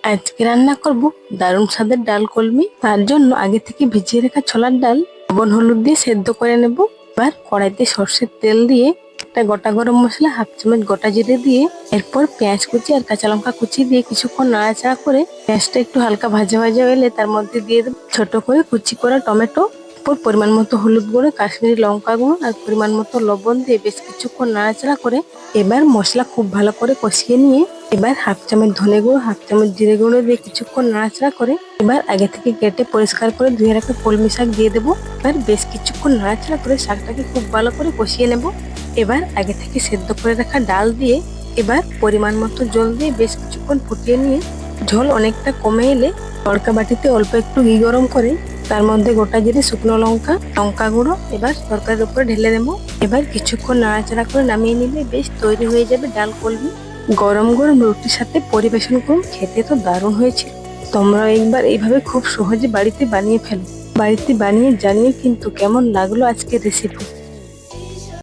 আজকে রান্না করব দারুণ স্বাদের ডাল কলমি। তার জন্য আগে থেকে ভিজিয়ে রাখা ছোলার ডাল লবণ হলুদ দিয়ে সেদ্ধ করে নেব। এবার কড়াইতে সর্ষের তেল দিয়ে একটা গোটা গরম মশলা, হাফ চামচ গোটা জিরে দিয়ে এরপর পেঁয়াজ কুচি আর কাঁচা লঙ্কা কুচি দিয়ে কিছুক্ষণ নাড়াচাড়া করে পেঁয়াজটা একটু হালকা ভাজা ভাজা হলে তার মধ্যে দিয়ে দেবো ছোট করে কুচি করা টমেটো। এরপর পরিমাণ মতো হলুদ গুঁড়ো, কাশ্মীরি লঙ্কা গুঁড়ো আর পরিমাণ মতো লবণ দিয়ে বেশ কিছুক্ষণ নাড়াচাড়া করে এবার মশলা খুব ভালো করে কষিয়ে নিয়ে এবার হাফ চামচ ধনে গুঁড়ো, হাফ চামচ জিরে গুঁড়ো দিয়ে কিছুক্ষণ নাড়াচাড়া করে এবার আগে থেকে কেটে পরিষ্কার করে ধুয়ে রাখা কলমি শাক দিয়ে দেবো। এবার বেশ কিছুক্ষণ নাড়াচাড়া করে শাকটাকে খুব ভালো করে কষিয়ে নেব। এবার আগে থেকে সেদ্ধ করে রাখা ডাল দিয়ে এবার পরিমাণ মতো জল দিয়ে বেশ কিছুক্ষণ ফুটিয়ে নিয়ে ঝোল অনেকটা কমে এলে তড়কা বাটিতে অল্প একটু ঘি গরম করে তার মধ্যে গোটা জিরে, শুকনো লঙ্কা, লঙ্কা গুঁড়ো এবার তরকারির উপরে ঢেলে দেবো। এবার কিছুক্ষণ নাড়াচাড়া করে নামিয়ে নিলে বেশ তৈরি হয়ে যাবে ডাল কলমি। গরম গরম রুটির সাথে পরিবেশন করুন, খেতে তো দারুণ হয়েছে। তোমরা একবার এইভাবে খুব সহজে বাড়িতে বানিয়ে ফেলো। বাড়িতে বানিয়ে জানিয়ে কিন্তু কেমন লাগলো আজকের রেসিপি।